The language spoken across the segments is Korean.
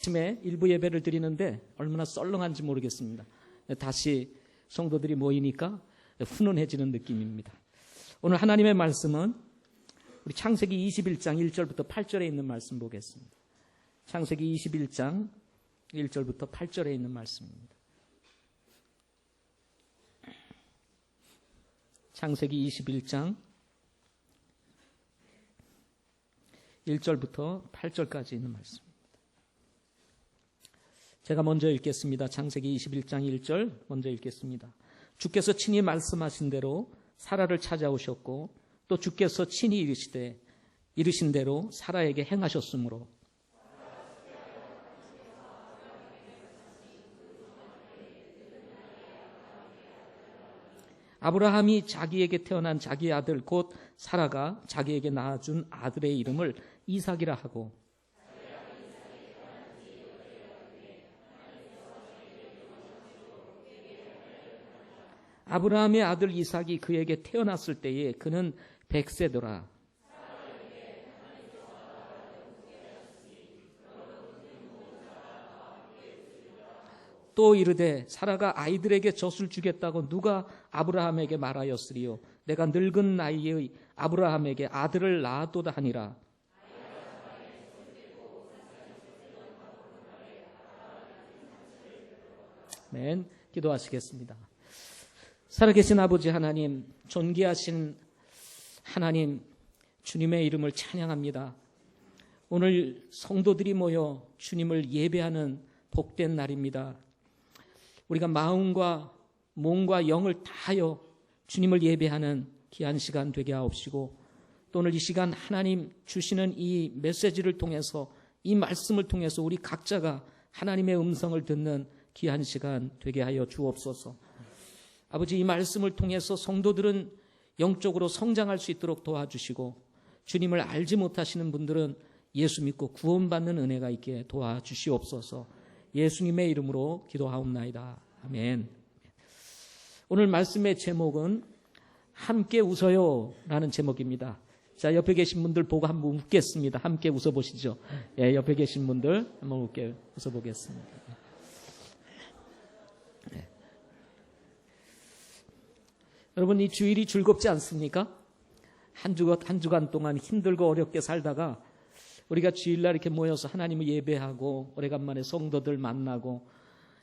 아침에 일부 예배를 드리는데 얼마나 썰렁한지 모르겠습니다. 다시 성도들이 모이니까 훈훈해지는 느낌입니다. 오늘 하나님의 말씀은 우리 창세기 21장 1절부터 8절에 있는 말씀 보겠습니다. 창세기 21장 1절부터 8절에 있는 말씀입니다. 창세기 21장 1절부터 8절까지 있는 말씀입니다. 제가 먼저 읽겠습니다. 창세기 21장 1절 먼저 읽겠습니다. 주께서 친히 말씀하신 대로 사라를 찾아오셨고 또 주께서 친히 이르신 대로 사라에게 행하셨으므로 아브라함이 자기에게 태어난 자기 아들 곧 사라가 자기에게 낳아준 아들의 이름을 이삭이라 하고 아브라함의 아들 이삭이 그에게 태어났을 때에 그는 100세더라. 또 이르되 사라가 아이들에게 젖을 주겠다고 누가 아브라함에게 말하였으리요. 내가 늙은 나이의 아브라함에게 아들을 낳았도다 하니라. 아멘. 기도하시겠습니다. 살아계신 아버지 하나님, 존귀하신 하나님, 주님의 이름을 찬양합니다. 오늘 성도들이 모여 주님을 예배하는 복된 날입니다. 우리가 마음과 몸과 영을 다하여 주님을 예배하는 귀한 시간 되게 하옵시고 또 오늘 이 시간 하나님 주시는 이 메시지를 통해서 이 말씀을 통해서 우리 각자가 하나님의 음성을 듣는 귀한 시간 되게 하여 주옵소서. 아버지, 이 말씀을 통해서 성도들은 영적으로 성장할 수 있도록 도와주시고 주님을 알지 못하시는 분들은 예수 믿고 구원받는 은혜가 있게 도와주시옵소서. 예수님의 이름으로 기도하옵나이다. 아멘. 오늘 말씀의 제목은 함께 웃어요 라는 제목입니다. 자, 옆에 계신 분들 보고 한번 웃겠습니다. 함께 웃어보시죠. 예, 옆에 계신 분들 한번 웃어보겠습니다. 네. 여러분, 이 주일이 즐겁지 않습니까? 한 주간 동안 힘들고 어렵게 살다가 우리가 주일날 이렇게 모여서 하나님을 예배하고 오래간만에 성도들 만나고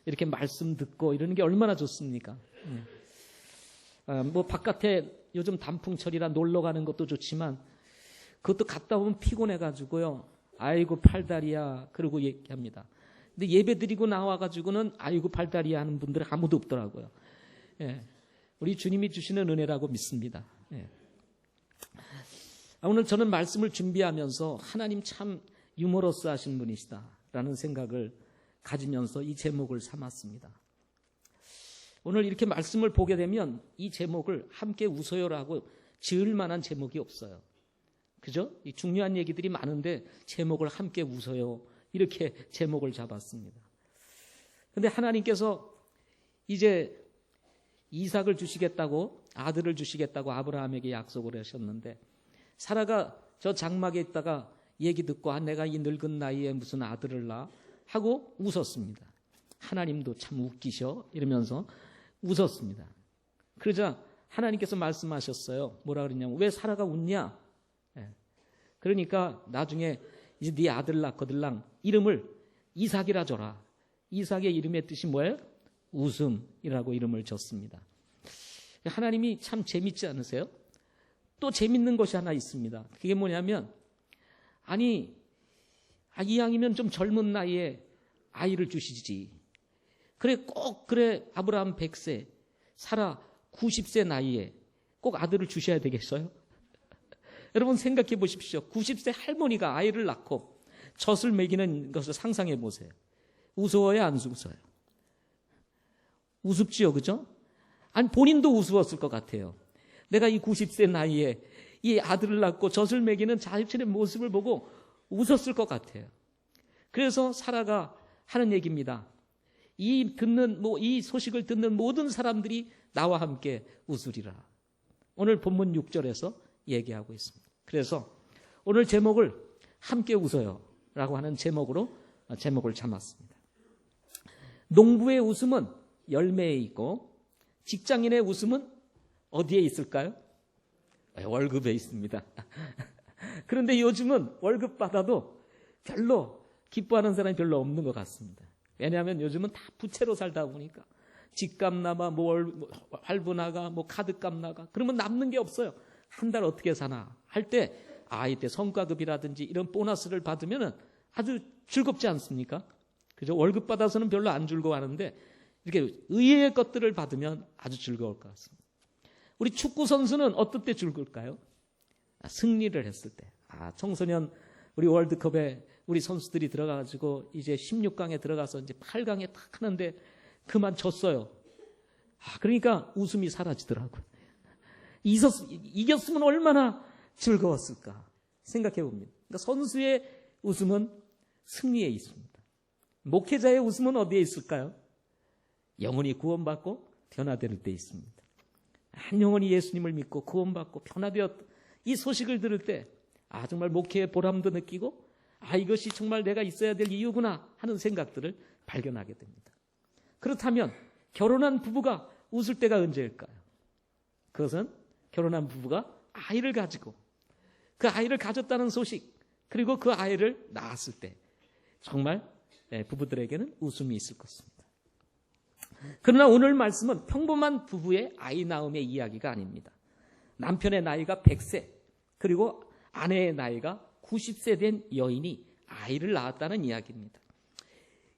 이렇게 말씀 듣고 이러는 게 얼마나 좋습니까? 뭐 바깥에 요즘 단풍철이라 놀러 가는 것도 좋지만 그것도 갔다 오면 피곤해가지고요. 아이고 팔다리야 그러고 얘기합니다. 근데 예배 드리고 나와가지고는 아이고 팔다리야 하는 분들은 아무도 없더라고요. 예. 우리 주님이 주시는 은혜라고 믿습니다. 예. 오늘 저는 말씀을 준비하면서 하나님 참 유머러스 하신 분이시다라는 생각을 가지면서 이 제목을 삼았습니다. 오늘 이렇게 말씀을 보게 되면 이 제목을 함께 웃어요라고 지을 만한 제목이 없어요. 그죠? 이 중요한 얘기들이 많은데 제목을 함께 웃어요 이렇게 제목을 잡았습니다. 그런데 하나님께서 이제 이삭을 주시겠다고 아들을 주시겠다고 아브라함에게 약속을 하셨는데 사라가 저 장막에 있다가 얘기 듣고 내가 이 늙은 나이에 무슨 아들을 낳아 하고 웃었습니다. 하나님도 참 웃기셔 이러면서 웃었습니다. 그러자 하나님께서 말씀하셨어요. 뭐라 그러냐면 왜 사라가 웃냐? 그러니까 나중에 이제 네 아들 낳거들랑 이름을 이삭이라 줘라. 이삭의 이름의 뜻이 뭐예요? 웃음이라고 이름을 줬습니다. 하나님이 참 재밌지 않으세요? 또 재밌는 것이 하나 있습니다. 그게 뭐냐면 아니 이왕이면 좀 젊은 나이에 아이를 주시지. 그래 아브라함 100세 사라 90세 나이에 꼭 아들을 주셔야 되겠어요? 여러분 생각해 보십시오. 90세 할머니가 아이를 낳고 젖을 먹이는 것을 상상해 보세요. 우스워요 안 우스워요? 우습지요, 그죠? 아니 본인도 우스웠을 것 같아요. 내가 이 90세 나이에 이 아들을 낳고 젖을 먹이는 자신의 모습을 보고 웃었을 것 같아요. 그래서 사라가 하는 얘기입니다. 이 소식을 듣는 모든 사람들이 나와 함께 웃으리라. 오늘 본문 6절에서 얘기하고 있습니다. 그래서 오늘 제목을 함께 웃어요 라고 하는 제목으로 제목을 삼았습니다. 농부의 웃음은 열매에 있고 직장인의 웃음은 어디에 있을까요? 월급에 있습니다. 그런데 요즘은 월급 받아도 별로 기뻐하는 사람이 별로 없는 것 같습니다. 왜냐하면 요즘은 다 부채로 살다 보니까 집값 나가, 할부 나가, 카드값 나가, 그러면 남는 게 없어요. 한 달 어떻게 사나 할 때 이때 성과급이라든지 이런 보너스를 받으면 아주 즐겁지 않습니까? 그죠? 월급 받아서는 별로 안 즐거워하는데 이렇게 의외의 것들을 받으면 아주 즐거울 것 같습니다. 우리 축구 선수는 어떨 때 즐거울까요? 승리를 했을 때. 청소년 우리 월드컵에 우리 선수들이 들어가가지고 이제 16강에 들어가서 이제 8강에 딱 하는데 그만 졌어요. 그러니까 웃음이 사라지더라고요. 이겼으면 얼마나 즐거웠을까 생각해 봅니다. 그러니까 선수의 웃음은 승리에 있습니다. 목회자의 웃음은 어디에 있을까요? 영혼이 구원받고 변화될 때 있습니다. 한 영혼이 예수님을 믿고 구원받고 변화되었 이 소식을 들을 때 정말 목회의 보람도 느끼고 이것이 정말 내가 있어야 될 이유구나 하는 생각들을 발견하게 됩니다. 그렇다면 결혼한 부부가 웃을 때가 언제일까요? 그것은 결혼한 부부가 아이를 가지고 그 아이를 가졌다는 소식 그리고 그 아이를 낳았을 때 정말 부부들에게는 웃음이 있을 것입니다. 그러나 오늘 말씀은 평범한 부부의 아이 낳음의 이야기가 아닙니다. 남편의 나이가 100세 그리고 아내의 나이가 90세 된 여인이 아이를 낳았다는 이야기입니다.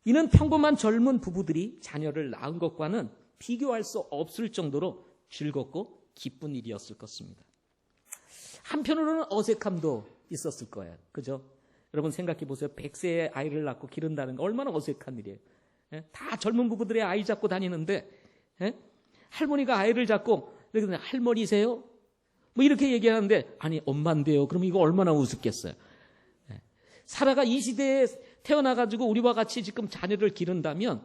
이는 평범한 젊은 부부들이 자녀를 낳은 것과는 비교할 수 없을 정도로 즐겁고 기쁜 일이었을 것입니다. 한편으로는 어색함도 있었을 거예요. 그죠? 여러분 생각해 보세요. 100세의 아이를 낳고 기른다는 거 얼마나 어색한 일이에요. 다 젊은 부부들의 아이 잡고 다니는데 할머니가 아이를 잡고 할머니세요? 이렇게 얘기하는데 엄마인데요. 그럼 이거 얼마나 우습겠어요. 사라가 이 시대에 태어나가지고 우리와 같이 지금 자녀를 기른다면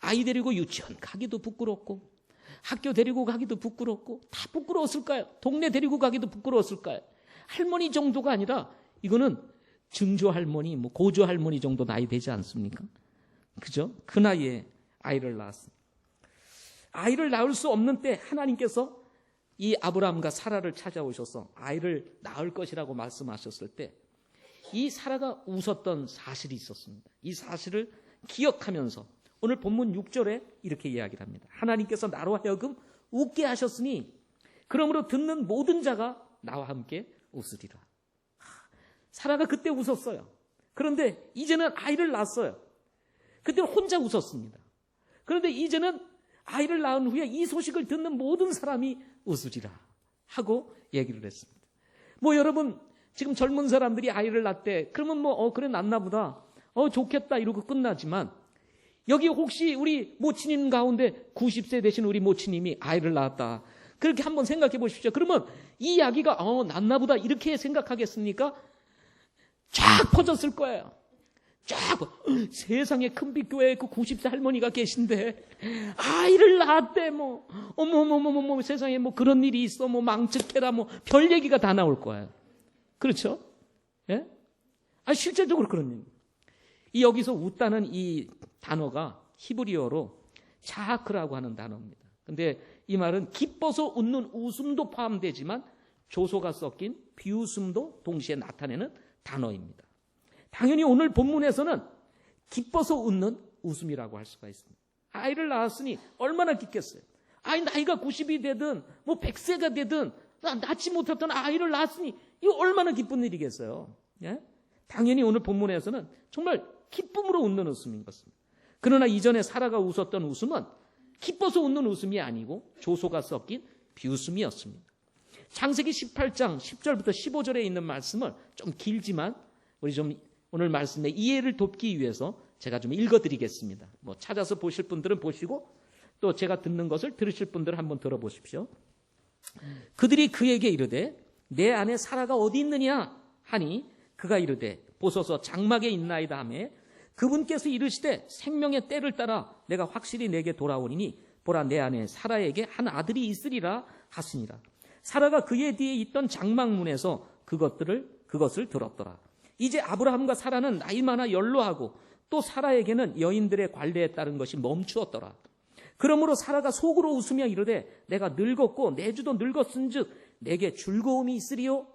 아이 데리고 유치원 가기도 부끄럽고 학교 데리고 가기도 부끄럽고 다 부끄러웠을까요? 동네 데리고 가기도 부끄러웠을까요? 할머니 정도가 아니라 이거는 증조 할머니, 고조 할머니 정도 나이 되지 않습니까? 그죠? 그 나이에 아이를 낳았습니다. 아이를 낳을 수 없는 때 하나님께서 이 아브라함과 사라를 찾아오셔서 아이를 낳을 것이라고 말씀하셨을 때 이 사라가 웃었던 사실이 있었습니다. 이 사실을 기억하면서 오늘 본문 6절에 이렇게 이야기를 합니다. 하나님께서 나로 하여금 웃게 하셨으니 그러므로 듣는 모든 자가 나와 함께 웃으리라. 사라가 그때 웃었어요. 그런데 이제는 아이를 낳았어요. 그때는 혼자 웃었습니다. 그런데 이제는 아이를 낳은 후에 이 소식을 듣는 모든 사람이 웃으리라 하고 얘기를 했습니다. 여러분 지금 젊은 사람들이 아이를 낳대 그러면 그래 낳나 보다 좋겠다 이러고 끝나지만 여기 혹시 우리 모친님 가운데 90세 되신 우리 모친님이 아이를 낳았다. 그렇게 한번 생각해 보십시오. 그러면 이 이야기가 낳나 보다 이렇게 생각하겠습니까? 쫙 퍼졌을 거예요. 쫙 세상에 큰빛교회에 그 90세 할머니가 계신데 아이를 낳았대 어머머머머 세상에 그런 일이 있어 망측해라 별 얘기가 다 나올 거예요. 그렇죠? 예? 실제적으로 그런 일. 이 여기서 웃다는 이 단어가 히브리어로 자하크라고 하는 단어입니다. 근데 이 말은 기뻐서 웃는 웃음도 포함되지만 조소가 섞인 비웃음도 동시에 나타내는 단어입니다. 당연히 오늘 본문에서는 기뻐서 웃는 웃음이라고 할 수가 있습니다. 아이를 낳았으니 얼마나 기뻤어요. 나이가 90이 되든 100세가 되든 낳지 못했던 아이를 낳았으니 이거 얼마나 기쁜 일이겠어요. 예? 당연히 오늘 본문에서는 정말 기쁨으로 웃는 웃음인 것입니다. 그러나 이전에 사라가 웃었던 웃음은 기뻐서 웃는 웃음이 아니고 조소가 섞인 비웃음이었습니다. 창세기 18장 10절부터 15절에 있는 말씀을 좀 길지만 우리 좀 오늘 말씀의 이해를 돕기 위해서 제가 좀 읽어드리겠습니다. 찾아서 보실 분들은 보시고 또 제가 듣는 것을 들으실 분들은 한번 들어보십시오. 그들이 그에게 이르되 내 아내 사라가 어디 있느냐 하니 그가 이르되 보소서 장막에 있나이다 하매 그분께서 이르시되 생명의 때를 따라 내가 확실히 내게 돌아오리니 보라 내 아내 사라에게 한 아들이 있으리라 하시니라. 사라가 그의 뒤에 있던 장막문에서 그것을 들었더라. 이제 아브라함과 사라는 나이 많아 연로하고 또 사라에게는 여인들의 관례에 따른 것이 멈추었더라. 그러므로 사라가 속으로 웃으며 이르되 내가 늙었고 내 주도 늙었은즉 내게 즐거움이 있으리요.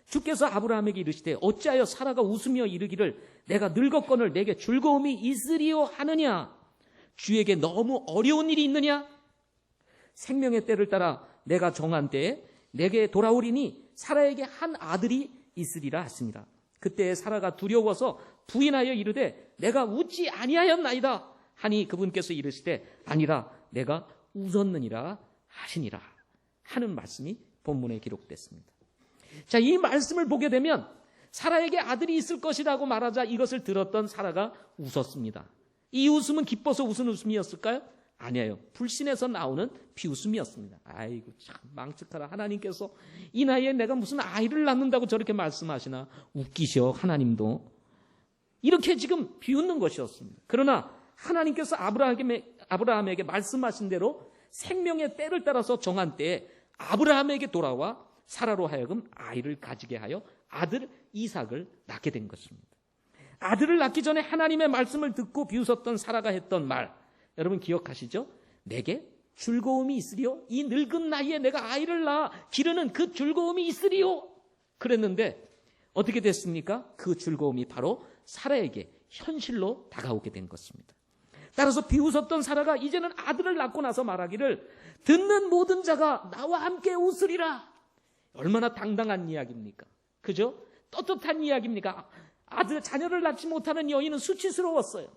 주께서 아브라함에게 이르시되 어찌하여 사라가 웃으며 이르기를 내가 늙었거늘 내게 즐거움이 있으리요 하느냐. 주에게 너무 어려운 일이 있느냐. 생명의 때를 따라 내가 정한 때에 내게 돌아오리니 사라에게 한 아들이 있으리라 하시니라. 그때 사라가 두려워서 부인하여 이르되 내가 웃지 아니하였나이다 하니 그분께서 이르시되 아니라 내가 웃었느니라 하시니라 하는 말씀이 본문에 기록됐습니다. 자, 이 말씀을 보게 되면 사라에게 아들이 있을 것이라고 말하자 이것을 들었던 사라가 웃었습니다. 이 웃음은 기뻐서 웃은 웃음이었을까요? 아니에요. 불신에서 나오는 비웃음이었습니다. 아이고 참 망측하라. 하나님께서 이 나이에 내가 무슨 아이를 낳는다고 저렇게 말씀하시나. 웃기셔 하나님도. 이렇게 지금 비웃는 것이었습니다. 그러나 하나님께서 아브라함에게 말씀하신 대로 생명의 때를 따라서 정한 때에 아브라함에게 돌아와 사라로 하여금 아이를 가지게 하여 아들 이삭을 낳게 된 것입니다. 아들을 낳기 전에 하나님의 말씀을 듣고 비웃었던 사라가 했던 말, 여러분 기억하시죠? 내게 즐거움이 있으리요. 이 늙은 나이에 내가 아이를 낳아 기르는 그 즐거움이 있으리요. 그랬는데 어떻게 됐습니까? 그 즐거움이 바로 사라에게 현실로 다가오게 된 것입니다. 따라서 비웃었던 사라가 이제는 아들을 낳고 나서 말하기를 듣는 모든 자가 나와 함께 웃으리라. 얼마나 당당한 이야기입니까? 그죠? 떳떳한 이야기입니까? 자녀를 낳지 못하는 여인은 수치스러웠어요.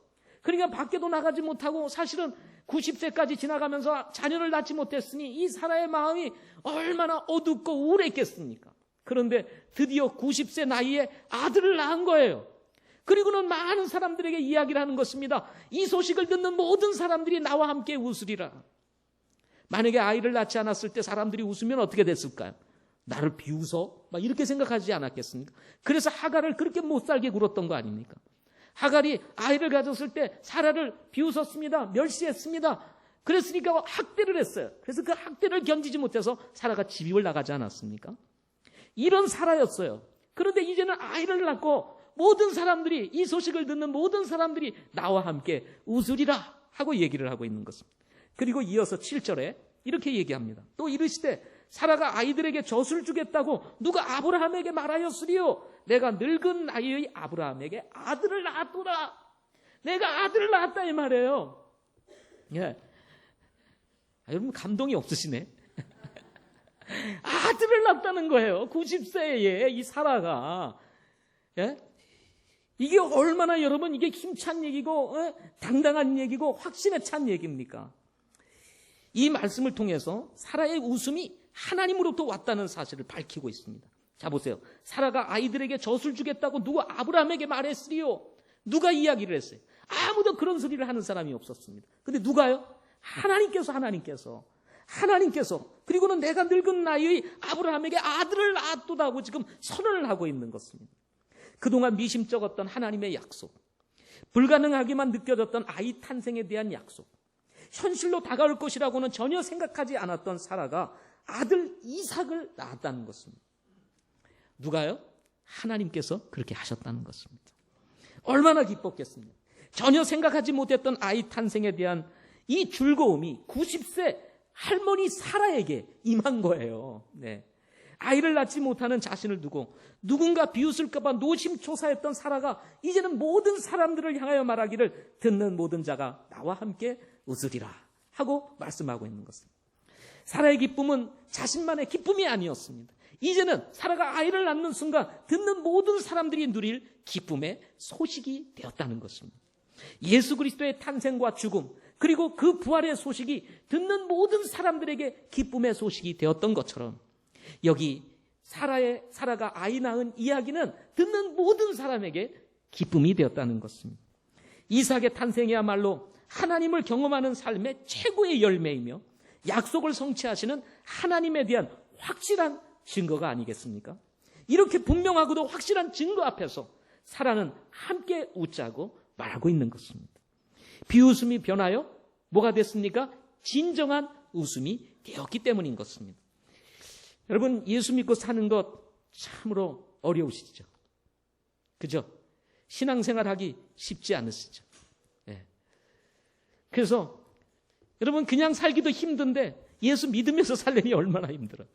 그러니까 밖에도 나가지 못하고 사실은 90세까지 지나가면서 자녀를 낳지 못했으니 이 사라의 마음이 얼마나 어둡고 우울했겠습니까? 그런데 드디어 90세 나이에 아들을 낳은 거예요. 그리고는 많은 사람들에게 이야기를 하는 것입니다. 이 소식을 듣는 모든 사람들이 나와 함께 웃으리라. 만약에 아이를 낳지 않았을 때 사람들이 웃으면 어떻게 됐을까요? 나를 비웃어? 막 이렇게 생각하지 않았겠습니까? 그래서 하갈을 그렇게 못살게 굴었던 거 아닙니까? 하갈이 아이를 가졌을 때 사라를 비웃었습니다. 멸시했습니다. 그랬으니까 학대를 했어요. 그래서 그 학대를 견디지 못해서 사라가 집을 나가지 않았습니까? 이런 사라였어요. 그런데 이제는 아이를 낳고 모든 사람들이, 이 소식을 듣는 모든 사람들이 나와 함께 웃으리라 하고 얘기를 하고 있는 것입니다. 그리고 이어서 7절에 이렇게 얘기합니다. 또 이르시되 사라가 아이들에게 젖을 주겠다고 누가 아브라함에게 말하였으리요. 내가 늙은 나이의 아브라함에게 아들을 낳았도다. 내가 아들을 낳았다 이 말이에요. 예. 여러분 감동이 없으시네. 아들을 낳았다는 거예요. 90세에 이 사라가. 예? 이게 얼마나 여러분 이게 힘찬 얘기고 당당한 얘기고 확신에 찬 얘기입니까? 이 말씀을 통해서 사라의 웃음이 하나님으로부터 왔다는 사실을 밝히고 있습니다. 자 보세요. 사라가 아이들에게 젖을 주겠다고 누가 아브라함에게 말했으리요. 누가 이야기를 했어요? 아무도 그런 소리를 하는 사람이 없었습니다. 근데 누가요? 하나님께서 그리고는 내가 늙은 나이의 아브라함에게 아들을 낳았도다고 지금 선언을 하고 있는 것입니다. 그동안 미심쩍었던 하나님의 약속, 불가능하게만 느껴졌던 아이 탄생에 대한 약속, 현실로 다가올 것이라고는 전혀 생각하지 않았던 사라가 아들 이삭을 낳았다는 것입니다. 누가요? 하나님께서 그렇게 하셨다는 것입니다. 얼마나 기뻤겠습니까? 전혀 생각하지 못했던 아이 탄생에 대한 이 즐거움이 90세 할머니 사라에게 임한 거예요. 네. 아이를 낳지 못하는 자신을 두고 누군가 비웃을까 봐 노심초사했던 사라가 이제는 모든 사람들을 향하여 말하기를 듣는 모든 자가 나와 함께 웃으리라 하고 말씀하고 있는 것입니다. 사라의 기쁨은 자신만의 기쁨이 아니었습니다. 이제는 사라가 아이를 낳는 순간 듣는 모든 사람들이 누릴 기쁨의 소식이 되었다는 것입니다. 예수 그리스도의 탄생과 죽음 그리고 그 부활의 소식이 듣는 모든 사람들에게 기쁨의 소식이 되었던 것처럼 여기 사라가 아이 낳은 이야기는 듣는 모든 사람에게 기쁨이 되었다는 것입니다. 이삭의 탄생이야말로 하나님을 경험하는 삶의 최고의 열매이며 약속을 성취하시는 하나님에 대한 확실한 증거가 아니겠습니까? 이렇게 분명하고도 확실한 증거 앞에서 사라는 함께 웃자고 말하고 있는 것입니다. 비웃음이 변하여 뭐가 됐습니까? 진정한 웃음이 되었기 때문인 것입니다. 여러분 예수 믿고 사는 것 참으로 어려우시죠? 그죠? 신앙생활하기 쉽지 않으시죠? 예. 그래서 여러분 그냥 살기도 힘든데 예수 믿으면서 살려니 얼마나 힘들어.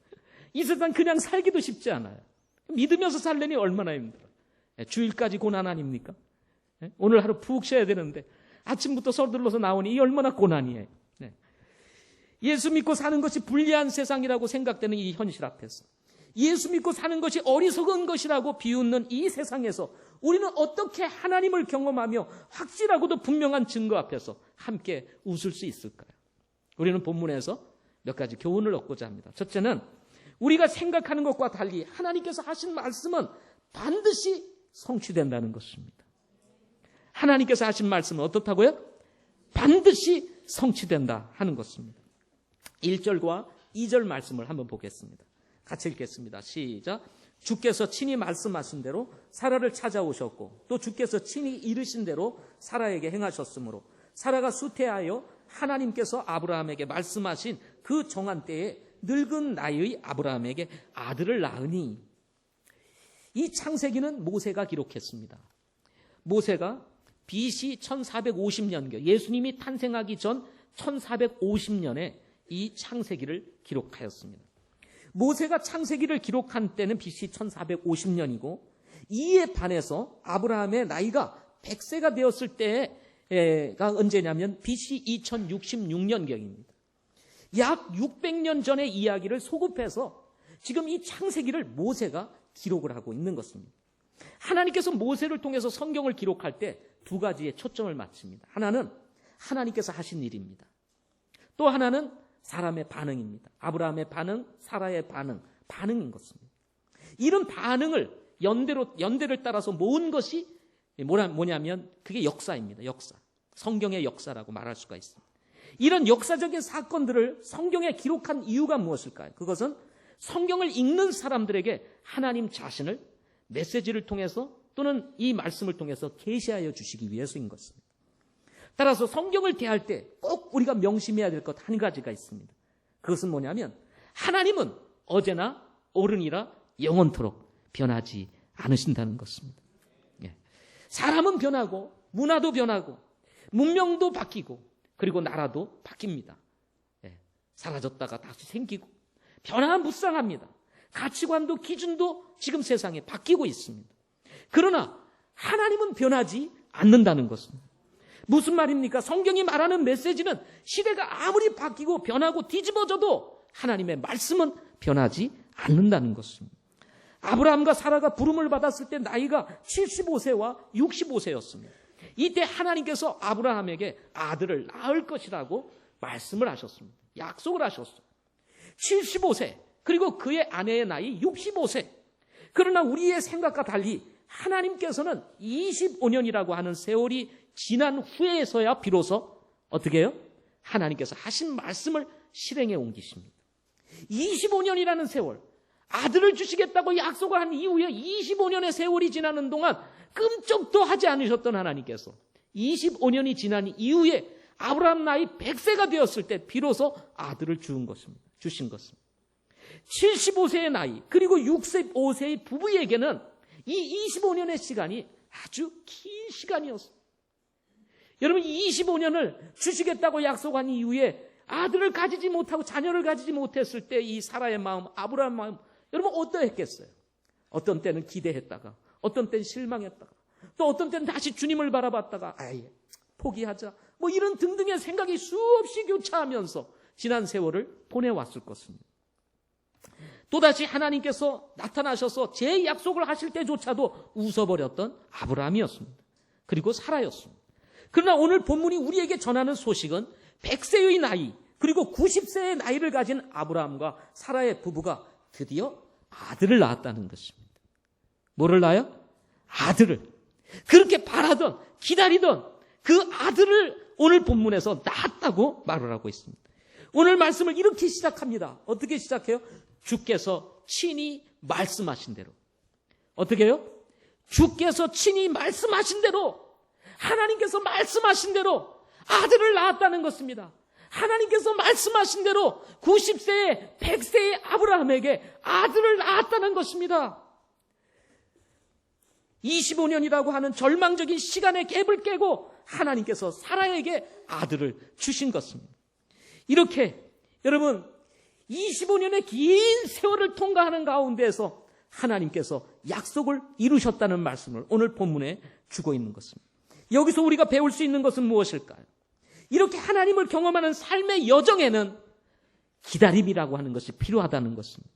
이 세상 그냥 살기도 쉽지 않아요. 믿으면서 살려니 얼마나 힘들어. 예. 주일까지 고난 아닙니까? 예. 오늘 하루 푹 쉬어야 되는데 아침부터 서둘러서 나오니 이 얼마나 고난이에요. 예. 예수 믿고 사는 것이 불리한 세상이라고 생각되는 이 현실 앞에서 예수 믿고 사는 것이 어리석은 것이라고 비웃는 이 세상에서 우리는 어떻게 하나님을 경험하며 확실하고도 분명한 증거 앞에서 함께 웃을 수 있을까요? 우리는 본문에서 몇 가지 교훈을 얻고자 합니다. 첫째는 우리가 생각하는 것과 달리 하나님께서 하신 말씀은 반드시 성취된다는 것입니다. 하나님께서 하신 말씀은 어떻다고요? 반드시 성취된다 하는 것입니다. 1절과 2절 말씀을 한번 보겠습니다. 같이 읽겠습니다. 시작. 주께서 친히 말씀하신 대로 사라를 찾아오셨고 또 주께서 친히 이르신 대로 사라에게 행하셨으므로 사라가 수태하여 하나님께서 아브라함에게 말씀하신 그 정한 때에 늙은 나이의 아브라함에게 아들을 낳으니. 이 창세기는 모세가 기록했습니다. 모세가 BC 1450년경 예수님이 탄생하기 전 1450년에 이 창세기를 기록하였습니다. 모세가 창세기를 기록한 때는 BC 1450년이고 이에 반해서 아브라함의 나이가 100세가 되었을 때가 언제냐면 BC 2066년경입니다. 약 600년 전의 이야기를 소급해서 지금 이 창세기를 모세가 기록을 하고 있는 것입니다. 하나님께서 모세를 통해서 성경을 기록할 때 두 가지에 초점을 맞춥니다. 하나는 하나님께서 하신 일입니다. 또 하나는 사람의 반응입니다. 아브라함의 반응, 사라의 반응인 것입니다. 이런 반응을 연대를 따라서 모은 것이 뭐냐면 그게 역사입니다. 역사. 성경의 역사라고 말할 수가 있습니다. 이런 역사적인 사건들을 성경에 기록한 이유가 무엇일까요? 그것은 성경을 읽는 사람들에게 하나님 자신을 메시지를 통해서 또는 이 말씀을 통해서 계시하여 주시기 위해서인 것입니다. 따라서 성경을 대할 때 꼭 우리가 명심해야 될 것 한 가지가 있습니다. 그것은 뭐냐면 하나님은 어제나 오늘이라 영원토록 변하지 않으신다는 것입니다. 사람은 변하고 문화도 변하고 문명도 바뀌고 그리고 나라도 바뀝니다. 사라졌다가 다시 생기고 변화무쌍합니다. 가치관도 기준도 지금 세상에 바뀌고 있습니다. 그러나 하나님은 변하지 않는다는 것입니다. 무슨 말입니까? 성경이 말하는 메시지는 시대가 아무리 바뀌고 변하고 뒤집어져도 하나님의 말씀은 변하지 않는다는 것입니다. 아브라함과 사라가 부름을 받았을 때 나이가 75세와 65세였습니다. 이때 하나님께서 아브라함에게 아들을 낳을 것이라고 말씀을 하셨습니다. 약속을 하셨어요. 75세 그리고 그의 아내의 나이 65세. 그러나 우리의 생각과 달리 하나님께서는 25년이라고 하는 세월이 지난 후에서야 비로소 어떻게 해요? 하나님께서 하신 말씀을 실행에 옮기십니다. 25년이라는 세월, 아들을 주시겠다고 약속을 한 이후에 25년의 세월이 지나는 동안 끔찍도 하지 않으셨던 하나님께서 25년이 지난 이후에 아브라함 나이 100세가 되었을 때 비로소 아들을 주신 것입니다. 75세의 나이 그리고 65세의 부부에게는 이 25년의 시간이 아주 긴 시간이었어요. 여러분 25년을 주시겠다고 약속한 이후에 아들을 가지지 못하고 자녀를 가지지 못했을 때 이 사라의 마음, 아브라함의 마음 여러분 어떠했겠어요? 어떤 때는 기대했다가 어떤 때는 실망했다가 또 어떤 때는 다시 주님을 바라봤다가 아예 포기하자 뭐 이런 등등의 생각이 수없이 교차하면서 지난 세월을 보내왔을 것입니다. 또다시 하나님께서 나타나셔서 제 약속을 하실 때조차도 웃어버렸던 아브라함이었습니다. 그리고 사라였습니다. 그러나 오늘 본문이 우리에게 전하는 소식은 100세의 나이 그리고 90세의 나이를 가진 아브라함과 사라의 부부가 드디어 아들을 낳았다는 것입니다. 뭐를 낳아요? 아들을. 그렇게 바라던 기다리던 그 아들을 오늘 본문에서 낳았다고 말을 하고 있습니다. 오늘 말씀을 이렇게 시작합니다. 어떻게 시작해요? 주께서 친히 말씀하신 대로. 어떻게 해요? 주께서 친히 말씀하신 대로 하나님께서 말씀하신 대로 아들을 낳았다는 것입니다. 하나님께서 말씀하신 대로 90세에 100세의 아브라함에게 아들을 낳았다는 것입니다. 25년이라고 하는 절망적인 시간의 갭을 깨고 하나님께서 사라에게 아들을 주신 것입니다. 이렇게 여러분 25년의 긴 세월을 통과하는 가운데에서 하나님께서 약속을 이루셨다는 말씀을 오늘 본문에 주고 있는 것입니다. 여기서 우리가 배울 수 있는 것은 무엇일까요? 이렇게 하나님을 경험하는 삶의 여정에는 기다림이라고 하는 것이 필요하다는 것입니다.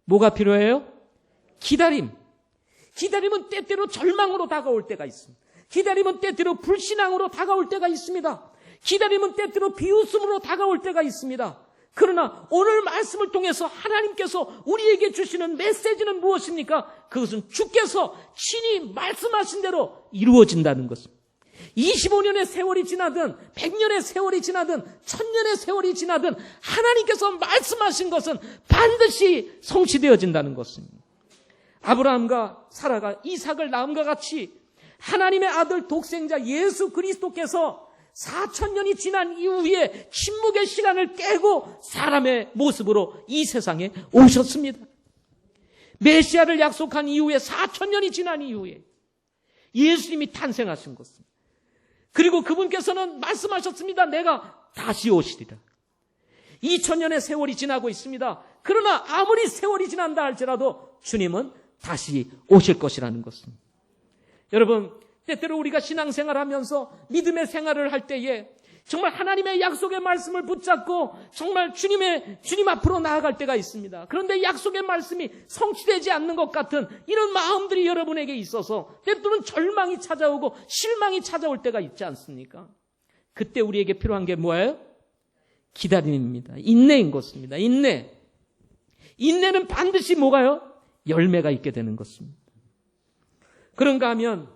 뭐가 필요해요? 기다림. 기다림은 때때로 절망으로 다가올 때가 있습니다. 기다림은 때때로 불신앙으로 다가올 때가 있습니다. 기다림은 때때로 비웃음으로 다가올 때가 있습니다. 그러나 오늘 말씀을 통해서 하나님께서 우리에게 주시는 메시지는 무엇입니까? 그것은 주께서 친히 말씀하신 대로 이루어진다는 것입니다. 25년의 세월이 지나든 100년의 세월이 지나든 1000년의 세월이 지나든 하나님께서 말씀하신 것은 반드시 성취되어진다는 것입니다. 아브라함과 사라가 이삭을 낳음과 같이 하나님의 아들 독생자 예수 그리스도께서 4000년이 지난 이후에 침묵의 시간을 깨고 사람의 모습으로 이 세상에 오셨습니다. 메시아를 약속한 이후에 4000년이 지난 이후에 예수님이 탄생하신 것입니다. 그리고 그분께서는 말씀하셨습니다. 내가 다시 오시리라. 2000년의 세월이 지나고 있습니다. 그러나 아무리 세월이 지난다 할지라도 주님은 다시 오실 것이라는 것입니다. 여러분, 때때로 우리가 신앙생활하면서 믿음의 생활을 할 때에 정말 하나님의 약속의 말씀을 붙잡고 정말 주님 앞으로 나아갈 때가 있습니다. 그런데 약속의 말씀이 성취되지 않는 것 같은 이런 마음들이 여러분에게 있어서 때때로는 절망이 찾아오고 실망이 찾아올 때가 있지 않습니까? 그때 우리에게 필요한 게 뭐예요? 기다림입니다. 인내인 것입니다. 인내는 반드시 뭐가요? 열매가 있게 되는 것입니다. 그런가 하면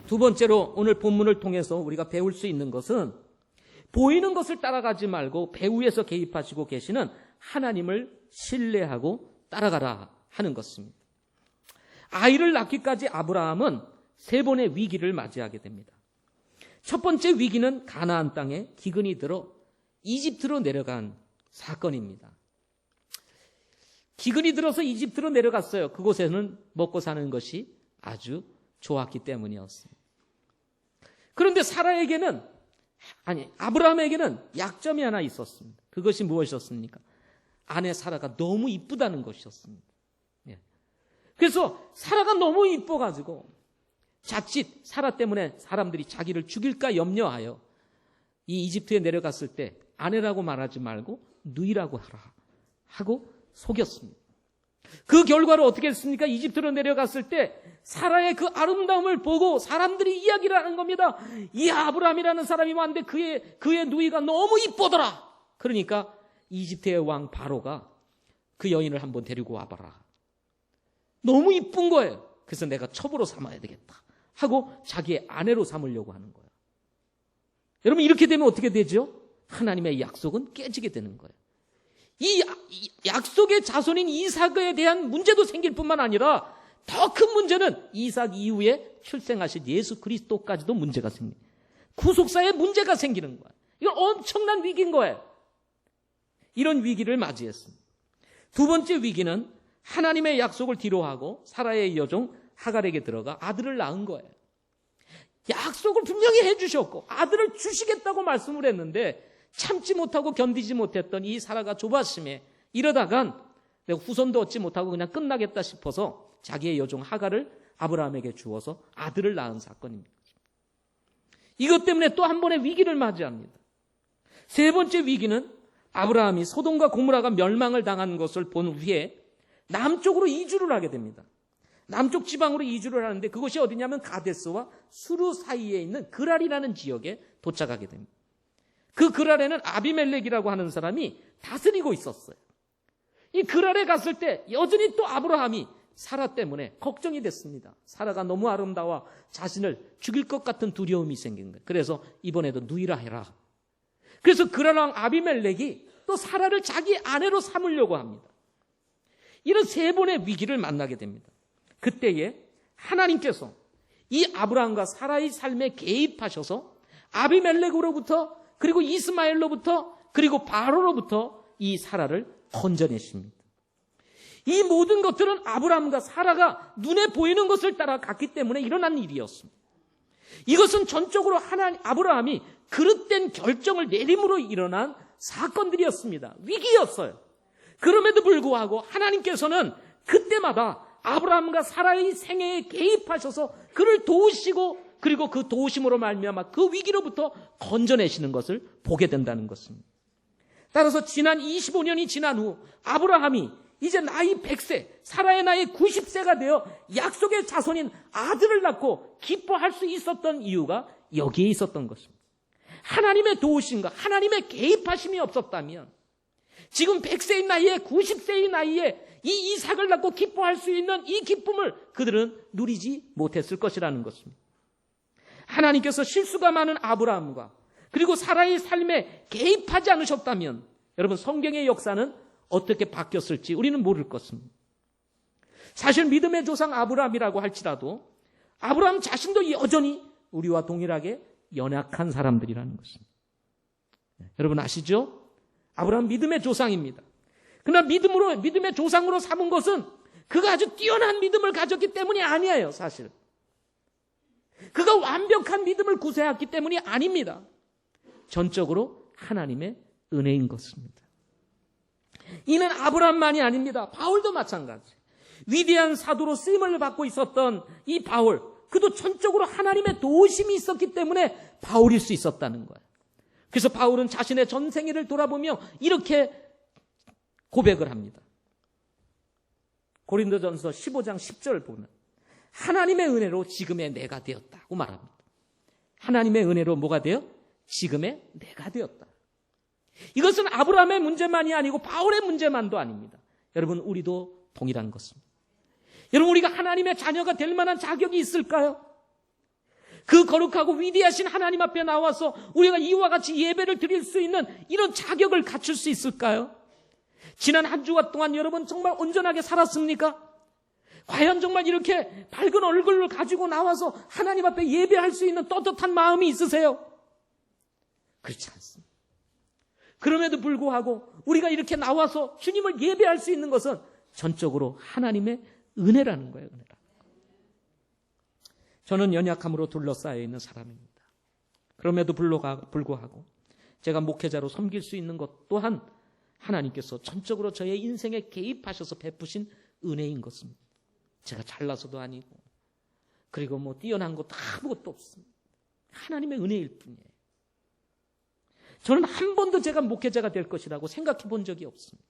두 번째로 오늘 본문을 통해서 우리가 배울 수 있는 것은 보이는 것을 따라가지 말고 배후에서 개입하시고 계시는 하나님을 신뢰하고 따라가라 하는 것입니다. 아이를 낳기까지 아브라함은 3번의 위기를 맞이하게 됩니다. 첫 번째 위기는 가나안 땅에 기근이 들어 이집트로 내려간 사건입니다. 기근이 들어서 이집트로 내려갔어요. 그곳에는 먹고 사는 것이 아주 좋았기 때문이었습니다. 그런데 아브라함에게는 약점이 하나 있었습니다. 그것이 무엇이었습니까? 아내 사라가 너무 이쁘다는 것이었습니다. 그래서 사라가 너무 이뻐가지고 자칫 사라 때문에 사람들이 자기를 죽일까 염려하여 이 이집트에 내려갔을 때 아내라고 말하지 말고 누이라고 하라 하고 속였습니다. 그 결과로 어떻게 했습니까? 이집트로 내려갔을 때 사라의 그 아름다움을 보고 사람들이 이야기를 하는 겁니다. 이 아브라함이라는 사람이 왔는데 그의 누이가 너무 이쁘더라. 그러니까 이집트의 왕 바로가 그 여인을 한번 데리고 와봐라. 너무 이쁜 거예요. 그래서 내가 첩으로 삼아야 되겠다 하고 자기의 아내로 삼으려고 하는 거예요. 여러분, 이렇게 되면 어떻게 되죠? 하나님의 약속은 깨지게 되는 거예요. 이 약속의 자손인 이삭에 대한 문제도 생길 뿐만 아니라 더 큰 문제는 이삭 이후에 출생하신 예수 그리스도까지도 문제가 생깁니다. 구속사에 문제가 생기는 거예요. 이건 엄청난 위기인 거예요. 이런 위기를 맞이했습니다. 두 번째 위기는 하나님의 약속을 뒤로하고 사라의 여종 하갈에게 들어가 아들을 낳은 거예요. 약속을 분명히 해주셨고 아들을 주시겠다고 말씀을 했는데 참지 못하고 견디지 못했던 이 사라가 조바심에 이러다간 내가 후손도 얻지 못하고 그냥 끝나겠다 싶어서 자기의 여종 하갈을 아브라함에게 주어서 아들을 낳은 사건입니다. 이것 때문에 또 한 번의 위기를 맞이합니다. 세 번째 위기는 아브라함이 소돔과 고모라가 멸망을 당한 것을 본 후에 남쪽으로 이주를 하게 됩니다. 남쪽 지방으로 이주를 하는데 그것이 어디냐면 가데스와 수르 사이에 있는 그랄이라는 지역에 도착하게 됩니다. 그 그랄에는 아비멜렉이라고 하는 사람이 다스리고 있었어요. 이 그랄에 갔을 때 여전히 또 아브라함이 사라 때문에 걱정이 됐습니다. 사라가 너무 아름다워 자신을 죽일 것 같은 두려움이 생긴 거예요. 그래서 이번에도 누이라 해라. 그래서 그랄 왕 아비멜렉이 또 사라를 자기 아내로 삼으려고 합니다. 이런 세 번의 위기를 만나게 됩니다. 그때에 하나님께서 이 아브라함과 사라의 삶에 개입하셔서 아비멜렉으로부터 그리고 이스마엘로부터 그리고 바로로부터 이 사라를 건져내십니다. 이 모든 것들은 아브라함과 사라가 눈에 보이는 것을 따라 갔기 때문에 일어난 일이었습니다. 이것은 전적으로 아브라함이 그릇된 결정을 내림으로 일어난 사건들이었습니다. 위기였어요. 그럼에도 불구하고 하나님께서는 그때마다 아브라함과 사라의 생애에 개입하셔서 그를 도우시고, 그리고 그 도우심으로 말미암아 그 위기로부터 건져내시는 것을 보게 된다는 것입니다. 따라서 지난 25년이 지난 후 아브라함이 이제 나이 100세, 사라의 나이 90세가 되어 약속의 자손인 아들을 낳고 기뻐할 수 있었던 이유가 여기에 있었던 것입니다. 하나님의 도우심과 하나님의 개입하심이 없었다면 지금 100세의 나이에 90세의 나이에 이 이삭을 낳고 기뻐할 수 있는 이 기쁨을 그들은 누리지 못했을 것이라는 것입니다. 하나님께서 실수가 많은 아브라함과 그리고 사라의 삶에 개입하지 않으셨다면 여러분, 성경의 역사는 어떻게 바뀌었을지 우리는 모를 것입니다. 사실 믿음의 조상 아브라함이라고 할지라도 아브라함 자신도 여전히 우리와 동일하게 연약한 사람들이라는 것입니다. 여러분 아시죠? 아브라함 믿음의 조상입니다. 그러나 믿음의 조상으로 삼은 것은 그가 아주 뛰어난 믿음을 가졌기 때문이 아니에요, 사실. 그가 완벽한 믿음을 구사했기 때문이 아닙니다. 전적으로 하나님의 은혜인 것입니다. 이는 아브라함만이 아닙니다. 바울도 마찬가지. 위대한 사도로 쓰임을 받고 있었던 이 바울, 그도 전적으로 하나님의 도우심이 있었기 때문에 바울일 수 있었다는 거예요. 그래서 바울은 자신의 전생애를 돌아보며 이렇게 고백을 합니다. 고린도전서 15장 10절 보면 하나님의 은혜로 지금의 내가 되었다고 말합니다. 하나님의 은혜로 뭐가 되어? 지금의 내가 되었다. 이것은 아브라함의 문제만이 아니고 바울의 문제만도 아닙니다. 여러분, 우리도 동일한 것입니다. 여러분, 우리가 하나님의 자녀가 될 만한 자격이 있을까요? 그 거룩하고 위대하신 하나님 앞에 나와서 우리가 이와 같이 예배를 드릴 수 있는 이런 자격을 갖출 수 있을까요? 지난 한 주간 동안 여러분 정말 온전하게 살았습니까? 과연 정말 이렇게 밝은 얼굴을 가지고 나와서 하나님 앞에 예배할 수 있는 떳떳한 마음이 있으세요? 그렇지 않습니다. 그럼에도 불구하고 우리가 이렇게 나와서 주님을 예배할 수 있는 것은 전적으로 하나님의 은혜라는 거예요. 은혜라. 저는 연약함으로 둘러싸여 있는 사람입니다. 그럼에도 불구하고 제가 목회자로 섬길 수 있는 것 또한 하나님께서 전적으로 저의 인생에 개입하셔서 베푸신 은혜인 것입니다. 제가 잘나서도 아니고 그리고 뭐 뛰어난 것도 아무것도 없습니다. 하나님의 은혜일 뿐이에요. 저는 한 번도 제가 목회자가 될 것이라고 생각해 본 적이 없습니다.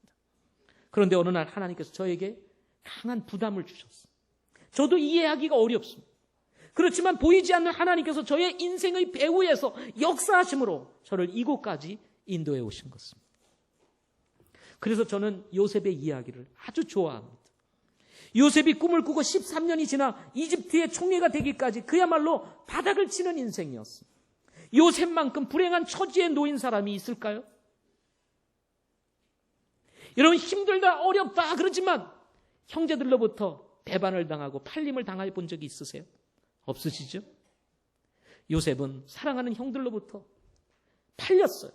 그런데 어느 날 하나님께서 저에게 강한 부담을 주셨어요. 저도 이해하기가 어렵습니다. 그렇지만 보이지 않는 하나님께서 저의 인생의 배후에서 역사하심으로 저를 이곳까지 인도해 오신 것입니다. 그래서 저는 요셉의 이야기를 아주 좋아합니다. 요셉이 꿈을 꾸고 13년이 지나 이집트의 총리가 되기까지 그야말로 바닥을 치는 인생이었습니다. 요셉만큼 불행한 처지에 놓인 사람이 있을까요? 여러분, 힘들다, 어렵다 그러지만 형제들로부터 배반을 당하고 팔림을 당해 본 적이 있으세요? 없으시죠? 요셉은 사랑하는 형들로부터 팔렸어요.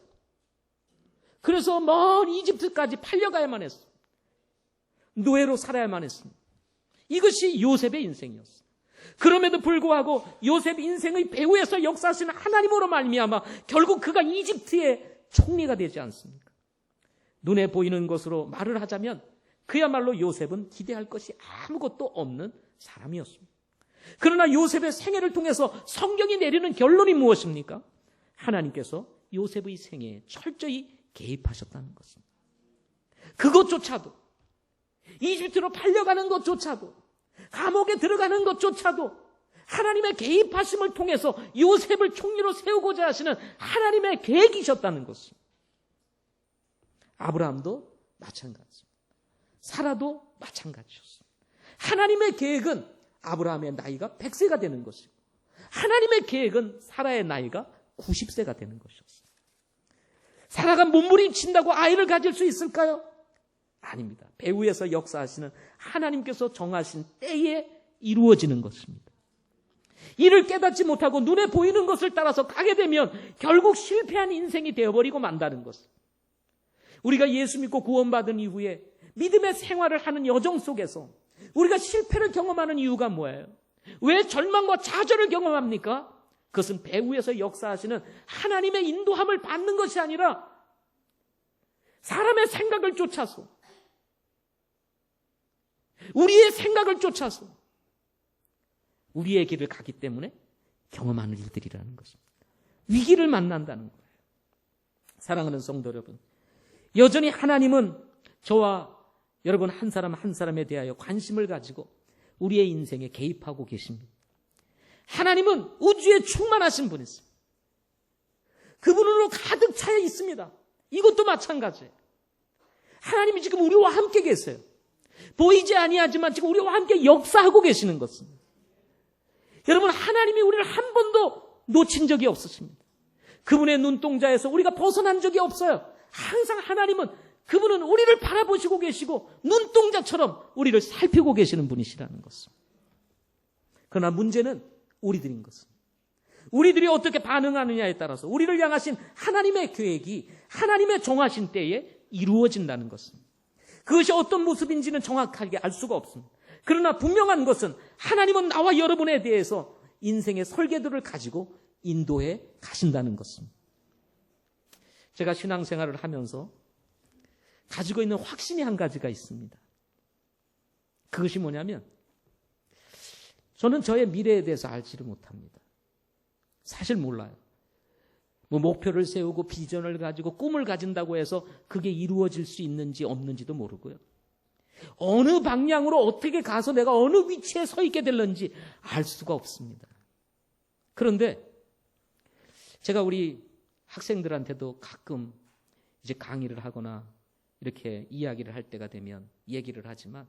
그래서 먼 이집트까지 팔려가야만 했어요. 노예로 살아야만 했습니다. 이것이 요셉의 인생이었어요. 그럼에도 불구하고 요셉 인생의 배후에서 역사하시는 하나님으로 말미암아 결국 그가 이집트의 총리가 되지 않습니까? 눈에 보이는 것으로 말을 하자면 그야말로 요셉은 기대할 것이 아무것도 없는 사람이었습니다. 그러나 요셉의 생애를 통해서 성경이 내리는 결론이 무엇입니까? 하나님께서 요셉의 생애에 철저히 개입하셨다는 것입니다. 그것조차도, 이집트로 팔려가는 것조차도, 감옥에 들어가는 것조차도 하나님의 개입하심을 통해서 요셉을 총리로 세우고자 하시는 하나님의 계획이셨다는 것입니다. 아브라함도 마찬가지입니다. 사라도 마찬가지였습니다. 하나님의 계획은 아브라함의 나이가 100세가 되는 것이고 하나님의 계획은 사라의 나이가 90세가 되는 것이었습니다. 사라가 몸부림친다고 아이를 가질 수 있을까요? 아닙니다. 배후에서 역사하시는 하나님께서 정하신 때에 이루어지는 것입니다. 이를 깨닫지 못하고 눈에 보이는 것을 따라서 가게 되면 결국 실패한 인생이 되어버리고 만다는 것. 우리가 예수 믿고 구원받은 이후에 믿음의 생활을 하는 여정 속에서 우리가 실패를 경험하는 이유가 뭐예요? 왜 절망과 좌절을 경험합니까? 그것은 배후에서 역사하시는 하나님의 인도함을 받는 것이 아니라 사람의 생각을 쫓아서, 우리의 생각을 쫓아서 우리의 길을 가기 때문에 경험하는 일들이라는 것입니다. 위기를 만난다는 거예요. 사랑하는 성도 여러분, 여전히 하나님은 저와 여러분 한 사람 한 사람에 대하여 관심을 가지고 우리의 인생에 개입하고 계십니다. 하나님은 우주에 충만하신 분이세요. 그분으로 가득 차여 있습니다. 이것도 마찬가지예요. 하나님이 지금 우리와 함께 계세요. 보이지 아니하지만 지금 우리와 함께 역사하고 계시는 것입니다. 여러분, 하나님이 우리를 한 번도 놓친 적이 없으십니다. 그분의 눈동자에서 우리가 벗어난 적이 없어요. 항상 하나님은, 그분은 우리를 바라보시고 계시고 눈동자처럼 우리를 살피고 계시는 분이시라는 것입니다. 그러나 문제는 우리들인 것입니다. 우리들이 어떻게 반응하느냐에 따라서 우리를 향하신 하나님의 계획이 하나님의 정하신 때에 이루어진다는 것입니다. 그것이 어떤 모습인지는 정확하게 알 수가 없습니다. 그러나 분명한 것은 하나님은 나와 여러분에 대해서 인생의 설계도를 가지고 인도해 가신다는 것입니다. 제가 신앙생활을 하면서 가지고 있는 확신이 한 가지가 있습니다. 그것이 뭐냐면, 저는 저의 미래에 대해서 알지를 못합니다. 사실 몰라요. 목표를 세우고 비전을 가지고 꿈을 가진다고 해서 그게 이루어질 수 있는지 없는지도 모르고요. 어느 방향으로 어떻게 가서 내가 어느 위치에 서 있게 될는지 알 수가 없습니다. 그런데 제가 우리 학생들한테도 가끔 이제 강의를 하거나 이렇게 이야기를 할 때가 되면 얘기를 하지만,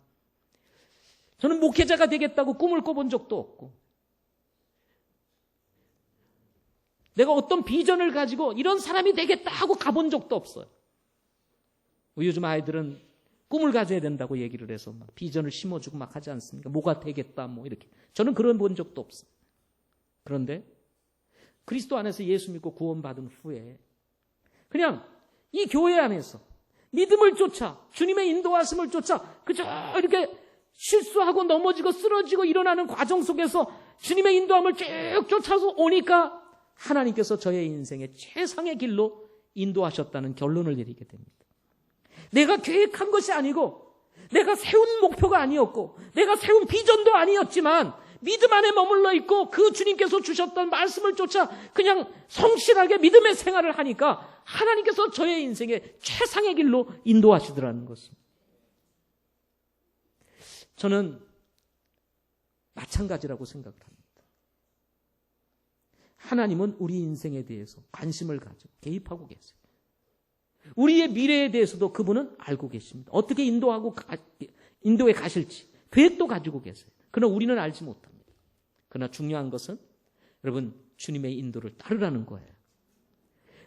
저는 목회자가 되겠다고 꿈을 꿔본 적도 없고, 내가 어떤 비전을 가지고 이런 사람이 되겠다 하고 가본 적도 없어요. 요즘 아이들은 꿈을 가져야 된다고 얘기를 해서 막 비전을 심어주고 막 하지 않습니까? 뭐가 되겠다 뭐 이렇게. 저는 그런 본 적도 없어요. 그런데 그리스도 안에서 예수 믿고 구원받은 후에 그냥 이 교회 안에서 믿음을 쫓아, 주님의 인도하심을 쫓아 그저 이렇게 실수하고 넘어지고 쓰러지고 일어나는 과정 속에서 주님의 인도함을 쭉 쫓아서 오니까 하나님께서 저의 인생의 최상의 길로 인도하셨다는 결론을 내리게 됩니다. 내가 계획한 것이 아니고, 내가 세운 목표가 아니었고, 내가 세운 비전도 아니었지만 믿음 안에 머물러 있고 그 주님께서 주셨던 말씀을 쫓아 그냥 성실하게 믿음의 생활을 하니까 하나님께서 저의 인생의 최상의 길로 인도하시더라는 것입니다. 저는 마찬가지라고 생각을 합니다. 하나님은 우리 인생에 대해서 관심을 가지고 개입하고 계세요. 우리의 미래에 대해서도 그분은 알고 계십니다. 어떻게 인도에 가실지 계획도 가지고 계세요. 그러나 우리는 알지 못합니다. 그러나 중요한 것은 여러분, 주님의 인도를 따르라는 거예요.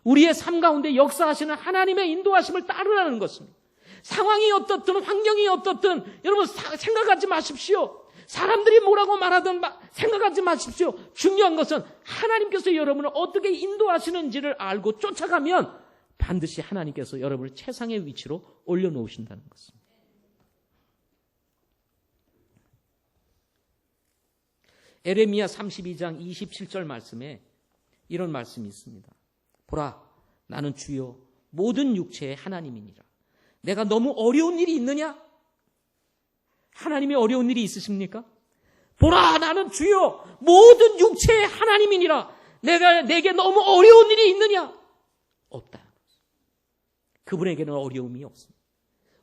우리의 삶 가운데 역사하시는 하나님의 인도하심을 따르라는 것입니다. 상황이 어떻든 환경이 어떻든 여러분 생각하지 마십시오. 사람들이 뭐라고 말하든 생각하지 마십시오. 중요한 것은 하나님께서 여러분을 어떻게 인도하시는지를 알고 쫓아가면 반드시 하나님께서 여러분을 최상의 위치로 올려놓으신다는 것입니다. 에레미야 32장 27절 말씀에 이런 말씀이 있습니다. 보라, 나는 주여 모든 육체의 하나님이니라. 내가 너무 어려운 일이 있느냐? 하나님이 어려운 일이 있으십니까? 보라, 나는 주여 모든 육체의 하나님이니라. 내게 너무 어려운 일이 있느냐? 없다. 그분에게는 어려움이 없습니다.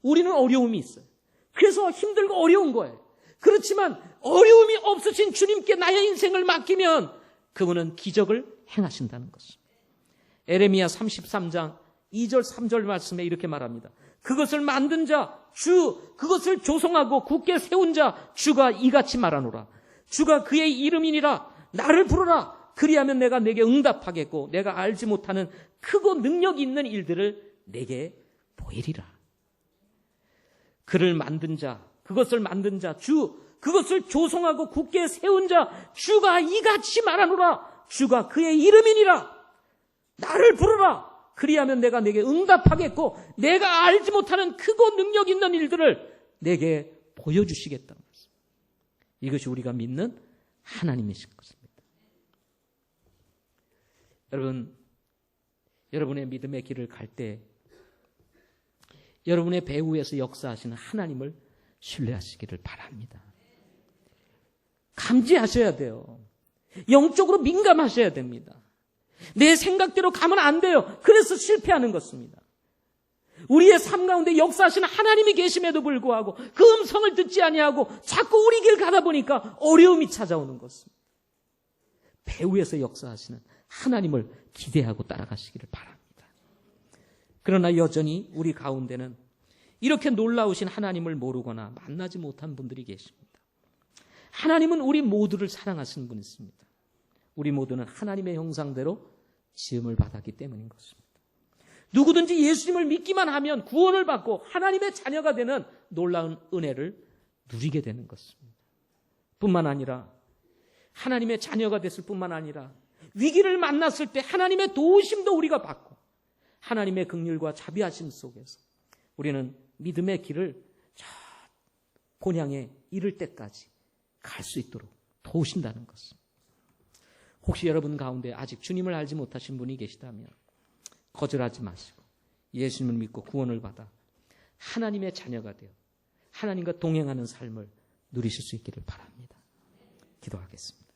우리는 어려움이 있어요. 그래서 힘들고 어려운 거예요. 그렇지만 어려움이 없으신 주님께 나의 인생을 맡기면 그분은 기적을 행하신다는 것입니다. 에레미야 33장 2절 3절 말씀에 이렇게 말합니다. 그것을 만든 자, 그것을 조성하고 굳게 세운 자, 주가 이같이 말하노라. 주가 그의 이름이니라. 나를 부르라. 그리하면 내가 내게 응답하겠고 내가 알지 못하는 크고 능력 있는 일들을 내게 보이리라. 그를 만든 자, 그것을 만든 자, 그것을 조성하고 굳게 세운 자, 주가 이같이 말하노라. 주가 그의 이름이니라. 나를 부르라. 그리하면 내가 내게 응답하겠고 내가 알지 못하는 크고 능력 있는 일들을 내게 보여주시겠다는 말씀. 이것이 우리가 믿는 하나님이실 것입니다. 여러분, 여러분의 믿음의 길을 갈 때 여러분의 배후에서 역사하시는 하나님을 신뢰하시기를 바랍니다. 감지하셔야 돼요. 영적으로 민감하셔야 됩니다. 내 생각대로 가면 안 돼요. 그래서 실패하는 것입니다. 우리의 삶 가운데 역사하시는 하나님이 계심에도 불구하고 그 음성을 듣지 아니하고 자꾸 우리 길 가다 보니까 어려움이 찾아오는 것입니다. 배후에서 역사하시는 하나님을 기대하고 따라가시기를 바랍니다. 그러나 여전히 우리 가운데는 이렇게 놀라우신 하나님을 모르거나 만나지 못한 분들이 계십니다. 하나님은 우리 모두를 사랑하시는 분이십니다. 우리 모두는 하나님의 형상대로 지음을 받았기 때문인 것입니다. 누구든지 예수님을 믿기만 하면 구원을 받고 하나님의 자녀가 되는 놀라운 은혜를 누리게 되는 것입니다. 뿐만 아니라 하나님의 자녀가 됐을 뿐만 아니라 위기를 만났을 때 하나님의 도우심도 우리가 받고 하나님의 긍휼과 자비하심 속에서 우리는 믿음의 길을 저 본향에 이를 때까지 갈 수 있도록 도우신다는 것입니다. 혹시 여러분 가운데 아직 주님을 알지 못하신 분이 계시다면 거절하지 마시고 예수님을 믿고 구원을 받아 하나님의 자녀가 되어 하나님과 동행하는 삶을 누리실 수 있기를 바랍니다. 기도하겠습니다.